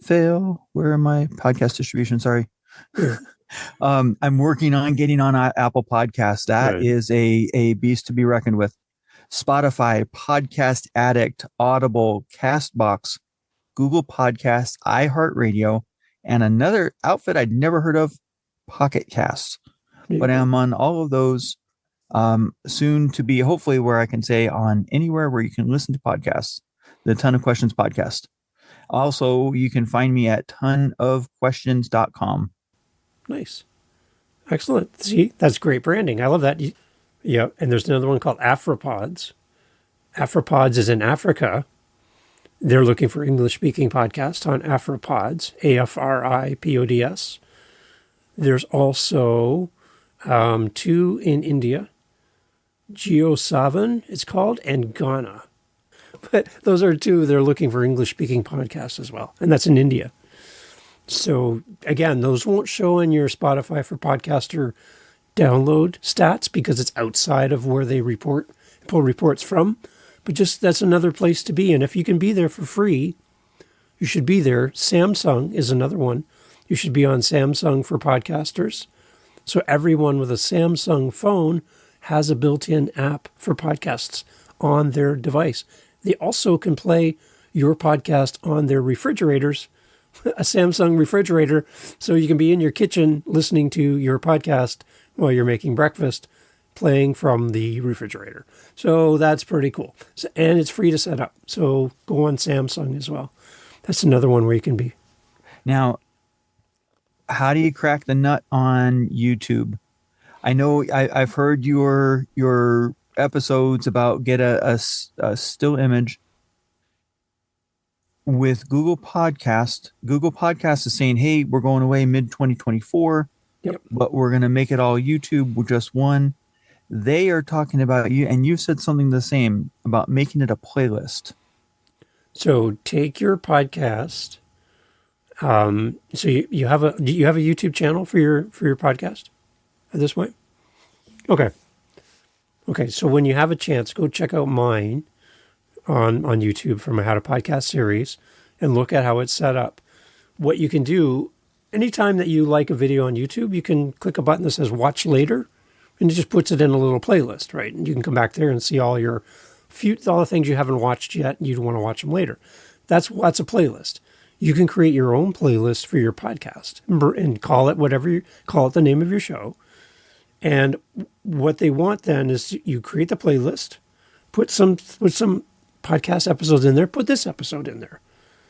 fail. Where are my podcast distribution? Sorry. I'm working on getting on Apple Podcasts. That Right. is a beast to be reckoned with. Spotify, Podcast Addict, Audible, Castbox, Google Podcasts, iHeartRadio, and another outfit I'd never heard of, Pocket Casts. But I'm on all of those, soon to be hopefully where I can say on anywhere where you can listen to podcasts, the Ton of Questions podcast. Also, you can find me at tonofquestions.com. Nice. Excellent. See, that's great branding. I love that. Yeah. And there's another one called Afropods. Afropods is in Africa. They're looking for English-speaking podcasts on Afropods, AFRIPODS. There's also 2 in India, Geo7, it's called, and Ghana. But those are 2. They're looking for English-speaking podcasts as well, and that's in India. So again, those won't show in your Spotify for Podcaster download stats because it's outside of where they pull reports from. But just that's another place to be. And if you can be there for free, you should be there. Samsung is another one. You should be on Samsung for Podcasters. So everyone with a Samsung phone has a built-in app for podcasts on their device. They also can play your podcast on their refrigerators, a Samsung refrigerator, so you can be in your kitchen listening to your podcast while you're making breakfast, playing from the refrigerator. So that's pretty cool. So, and it's free to set up. So go on Samsung as well. That's another one where you can be. Now, how do you crack the nut on YouTube? I know I've heard your episodes about get a still image with Google Podcast. Google Podcast is saying, hey, we're going away mid 2024, Yep. but we're going to make it all YouTube with just one. They are talking about you, and you said something the same about making it a playlist. So take your podcast. So you have a do you have a YouTube channel for your podcast at this point? Okay. So when you have a chance, go check out mine on YouTube for my How to Podcast series and look at how it's set up. What you can do, anytime that you like a video on YouTube, you can click a button that says Watch Later, and it just puts it in a little playlist, right? And you can come back there and see all the things you haven't watched yet, and you'd want to watch them later. That's a playlist. You can create your own playlist for your podcast and call it the name of your show. And what they want then is you create the playlist, put some podcast episodes in there, put this episode in there.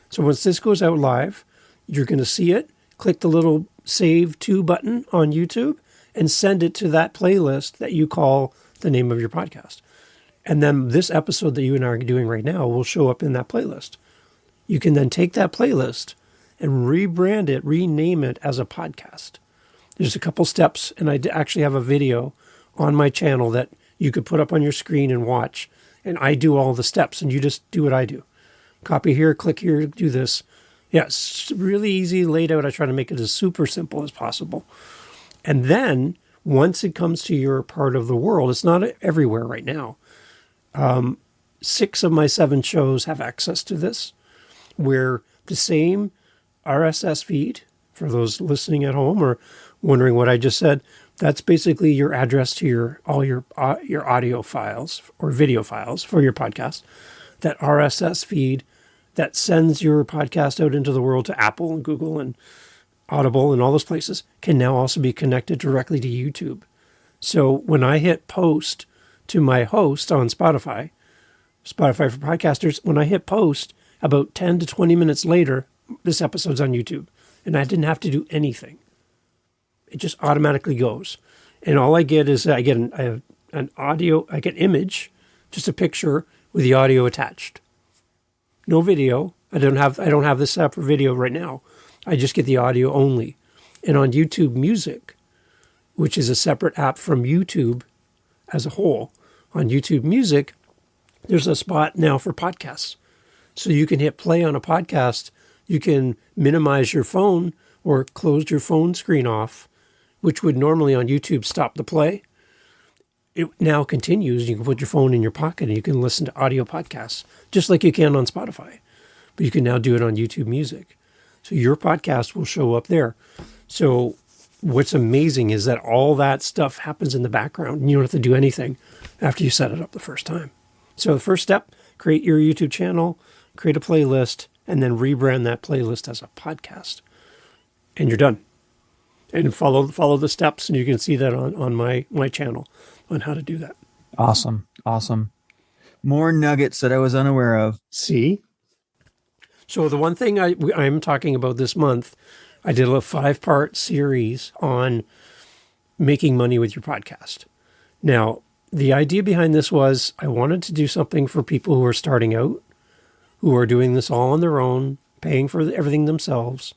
So once this goes out live, you're going to see it, click the little Save To button on YouTube, and send it to that playlist that you call the name of your podcast. And then this episode that you and I are doing right now will show up in that playlist. You can then take that playlist and rebrand it, rename it as a podcast. There's a couple steps, and I actually have a video on my channel that you could put up on your screen and watch. And I do all the steps, and you just do what I do. Copy here, click here, do this. Yeah, it's really easy laid out. I try to make it as super simple as possible. And then once it comes to your part of the world, it's not everywhere right now. 6 of my 7 shows have access to this, where the same RSS feed, for those listening at home or wondering what I just said, that's basically your address to all your audio files or video files for your podcast. That RSS feed that sends your podcast out into the world to Apple and Google and Audible and all those places can now also be connected directly to YouTube. So when I hit post to my host on Spotify for Podcasters, when I hit post, about 10 to 20 minutes later, this episode's on YouTube. And I didn't have to do anything. It just automatically goes. And all I get is I get an audio, I get image, just a picture with the audio attached. No video. I don't have this set up for video right now. I just get the audio only. And on YouTube Music, which is a separate app from YouTube as a whole, on YouTube Music, there's a spot now for podcasts. So you can hit play on a podcast. You can minimize your phone or close your phone screen off, which would normally on YouTube stop the play. It now continues. You can put your phone in your pocket and you can listen to audio podcasts, just like you can on Spotify. But you can now do it on YouTube Music. So your podcast will show up there. So what's amazing is that all that stuff happens in the background and you don't have to do anything after you set it up the first time. So the first step, create your YouTube channel, create a playlist, and then rebrand that playlist as a podcast. And you're done. And follow the steps, and you can see that on my channel on how to do that. Awesome. More nuggets that I was unaware of. See? So the one thing I'm talking about this month, I did a 5-part series on making money with your podcast. Now, the idea behind this was I wanted to do something for people who are starting out, who are doing this all on their own, paying for everything themselves,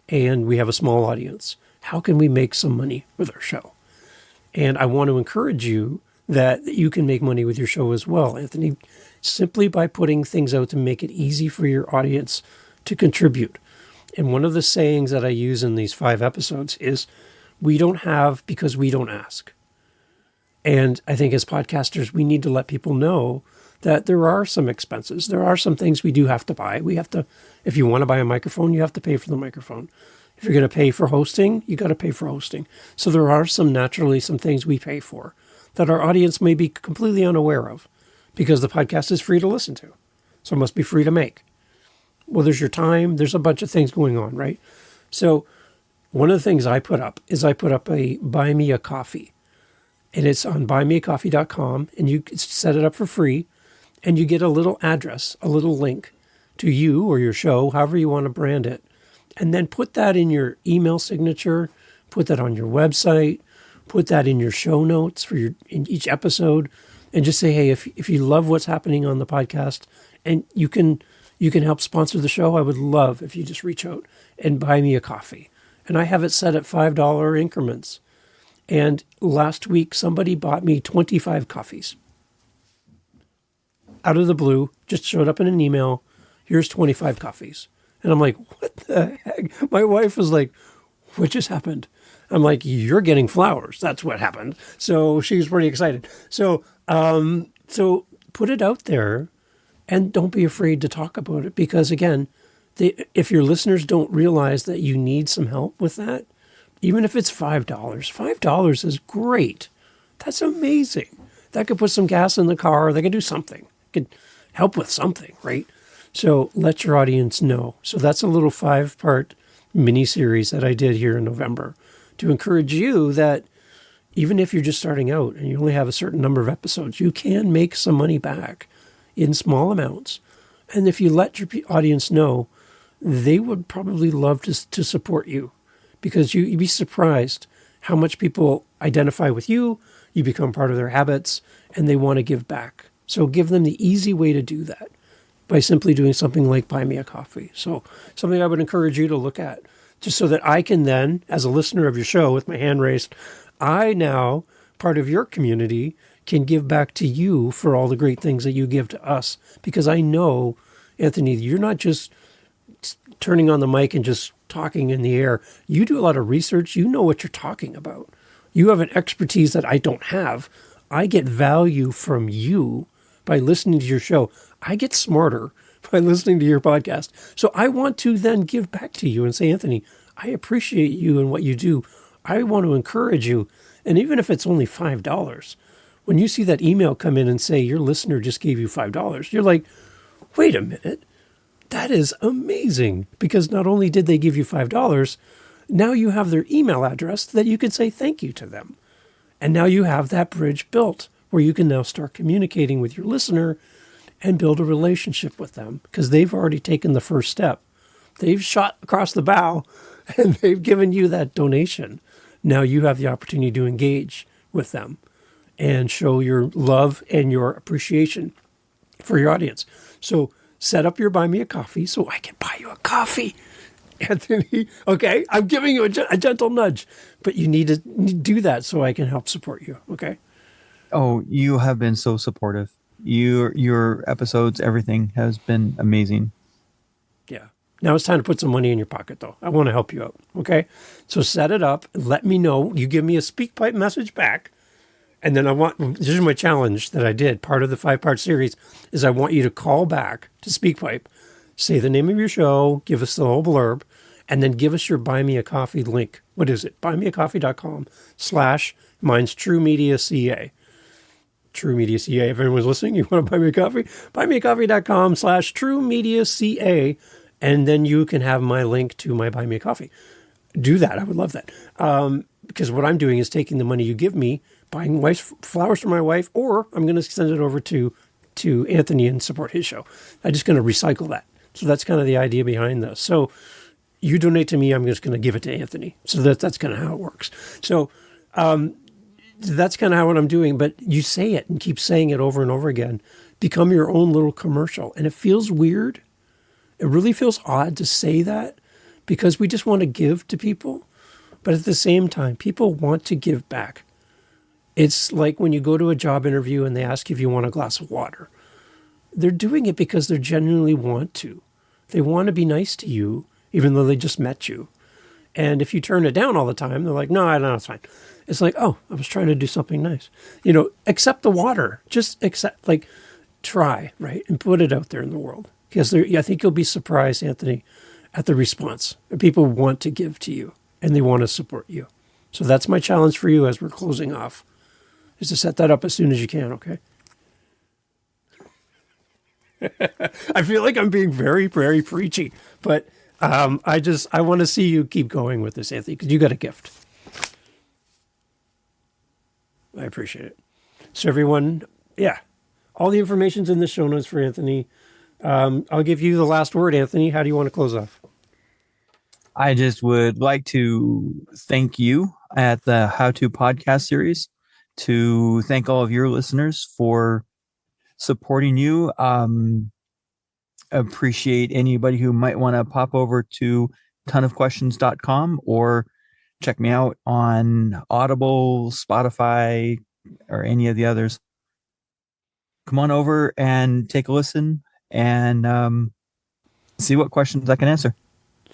and we have a small audience. How can we make some money with our show? And I want to encourage you that you can make money with your show as well, Anthony, simply by putting things out to make it easy for your audience to contribute. And one of the sayings that I use in these 5 episodes is, we don't have because we don't ask. And I think as podcasters, we need to let people know that there are some expenses. There are some things we do have to buy. If you want to buy a microphone, you have to pay for the microphone. If you're going to pay for hosting, you got to pay for hosting. So there are some things we pay for that our audience may be completely unaware of because the podcast is free to listen to. So it must be free to make. Well, there's your time. There's a bunch of things going on, right? So one of the things I put up a Buy Me a Coffee. And it's on buymeacoffee.com, and you set it up for free, and you get a little address, a little link to you or your show, however you want to brand it. And then put that in your email signature, put that on your website, put that in your show notes in each episode, and just say, hey, if you love what's happening on the podcast and you can help sponsor the show, I would love if you just reach out and buy me a coffee. And I have it set at $5 increments. And last week, somebody bought me 25 coffees. Out of the blue, just showed up in an email, here's 25 coffees. And I'm like, what the heck? My wife was like, what just happened? I'm like, you're getting flowers. That's what happened. So she was pretty excited. So put it out there and don't be afraid to talk about it. Because again, if your listeners don't realize that you need some help with that, even if it's $5 is great. That's amazing. That could put some gas in the car. They could do something. It could help with something, right? So let your audience know. So that's a little 5-part mini-series that I did here in November to encourage you that even if you're just starting out and you only have a certain number of episodes, you can make some money back in small amounts. And if you let your audience know, they would probably love to support you. Because you'd be surprised how much people identify with you, you become part of their habits, and they want to give back. So give them the easy way to do that by simply doing something like Buy Me a Coffee. So something I would encourage you to look at, just so that I can then, as a listener of your show with my hand raised, I now, part of your community, can give back to you for all the great things that you give to us. Because I know, Anthony, you're not just turning on the mic and just talking in the air. You do a lot of research. You know what you're talking about. You have an expertise that I don't have. I get value from you by listening to your show. I get smarter by listening to your podcast. So I want to then give back to you and say, Anthony, I appreciate you and what you do. I want to encourage you. And even if it's only $5, when you see that email come in and say your listener just gave you $5, you're like, wait a minute, that is amazing. Because not only did they give you $5, now you have their email address that you can say thank you to them. And now you have that bridge built where you can now start communicating with your listener and build a relationship with them because they've already taken the first step. They've shot across the bow and they've given you that donation. Now you have the opportunity to engage with them and show your love and your appreciation for your audience. So set up your Buy Me a Coffee so I can buy you a coffee, Anthony. Okay, I'm giving you a gentle nudge, but you need to do that so I can help support you. Okay. Oh, you have been so supportive. Your episodes, everything has been amazing. Yeah. Now it's time to put some money in your pocket, though. I want to help you out. Okay. So set it up. Let me know. You give me a SpeakPipe message back. And then this is my challenge that I did. Part of the 5-part series is I want you to call back to SpeakPipe, say the name of your show, give us the whole blurb, and then give us your Buy Me a Coffee link. What is it? buymeacoffee.com/ mine's True Media CA. True Media CA. If anyone's listening, you want to buy me a coffee? Buymeacoffee.com/ True Media CA. And then you can have my link to my Buy Me a Coffee. Do that. I would love that. Because what I'm doing is taking the money you give me, buying flowers for my wife, or I'm going to send it over to Anthony and support his show. I'm just going to recycle that. So that's kind of the idea behind this. So you donate to me, I'm just going to give it to Anthony. So that's kind of how it works. So that's kind of what I'm doing. But you say it and keep saying it over and over again. Become your own little commercial. And it feels weird. It really feels odd to say that because we just want to give to people. But at the same time, people want to give back. It's like when you go to a job interview and they ask if you want a glass of water. They're doing it because they genuinely want to. They want to be nice to you, even though they just met you. And if you turn it down all the time, they're like, no, it's fine. It's like, oh, I was trying to do something nice. Accept the water. Just accept, try, right? And put it out there in the world. Because I think you'll be surprised, Anthony, at the response. People want to give to you and they want to support you. So that's my challenge for you as we're closing off, is to set that up as soon as you can, okay? I feel like I'm being very, very preachy, but I want to see you keep going with this, Anthony, because you got a gift. I appreciate it. So everyone, all the information's in the show notes for Anthony. I'll give you the last word, Anthony. How do you want to close off? I just would like to thank you at the How To Podcast series, to thank all of your listeners for supporting you. Appreciate anybody who might want to pop over to tonofquestions.com or check me out on Audible, Spotify, or any of the others. Come on over and take a listen and see what questions I can answer.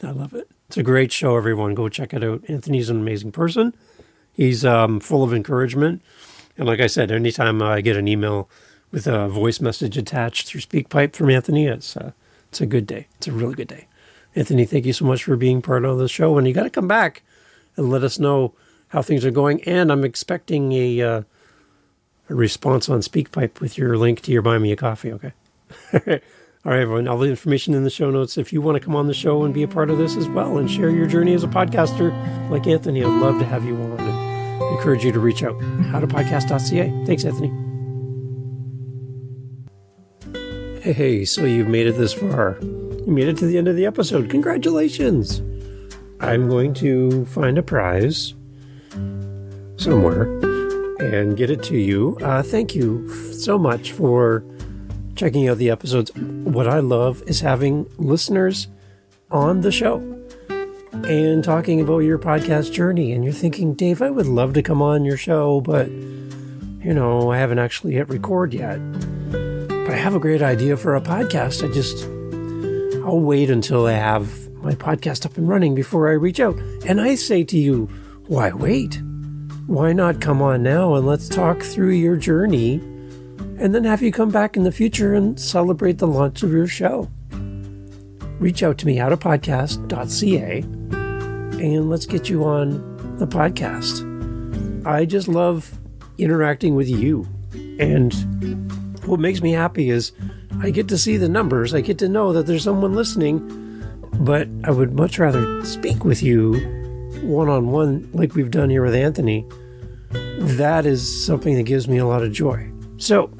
I love it. It's a great show, everyone. Go check it out. Anthony's an amazing person. He's full of encouragement. And like I said, anytime I get an email with a voice message attached through SpeakPipe from Anthony, it's a good day. It's a really good day. Anthony, thank you so much for being part of the show. And you got to come back and let us know how things are going. And I'm expecting a response on SpeakPipe with your link to your Buy Me a Coffee, okay? All right, everyone. All the information in the show notes. If you want to come on the show and be a part of this as well and share your journey as a podcaster like Anthony, I'd love to have you on and encourage you to reach out. howtopodcast.ca. Thanks, Anthony. Hey, so you've made it this far. You made it to the end of the episode. Congratulations. I'm going to find a prize somewhere and get it to you. Thank you so much for checking out the episodes. What I love is having listeners on the show and talking about your podcast journey. And you're thinking, Dave, I would love to come on your show, but, I haven't actually hit record yet. But I have a great idea for a podcast. I'll wait until I have my podcast up and running before I reach out. And I say to you, why wait? Why not come on now and let's talk through your journey and then have you come back in the future and celebrate the launch of your show. Reach out to me, howtopodcast.ca, and let's get you on the podcast. I just love interacting with you. And what makes me happy is I get to see the numbers. I get to know that there's someone listening, but I would much rather speak with you one-on-one like we've done here with Anthony. That is something that gives me a lot of joy. So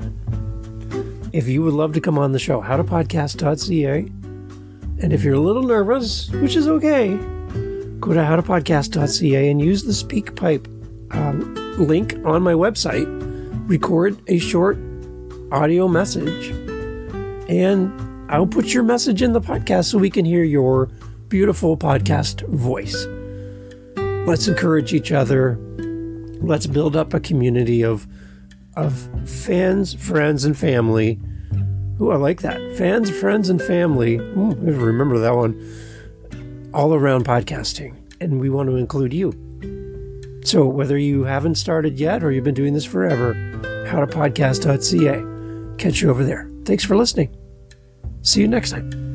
if you would love to come on the show, howtopodcast.ca. And if you're a little nervous, which is okay, go to howtopodcast.ca and use the SpeakPipe link on my website. Record a short audio message, and I'll put your message in the podcast so we can hear your beautiful podcast voice. Let's encourage each other. Let's build up a community of fans, friends, and family. Ooh, I like that. Fans, friends, and family. Remember that one. All around podcasting. And we want to include you. So whether you haven't started yet or you've been doing this forever, howtopodcast.ca. Catch you over there. Thanks for listening. See you next time.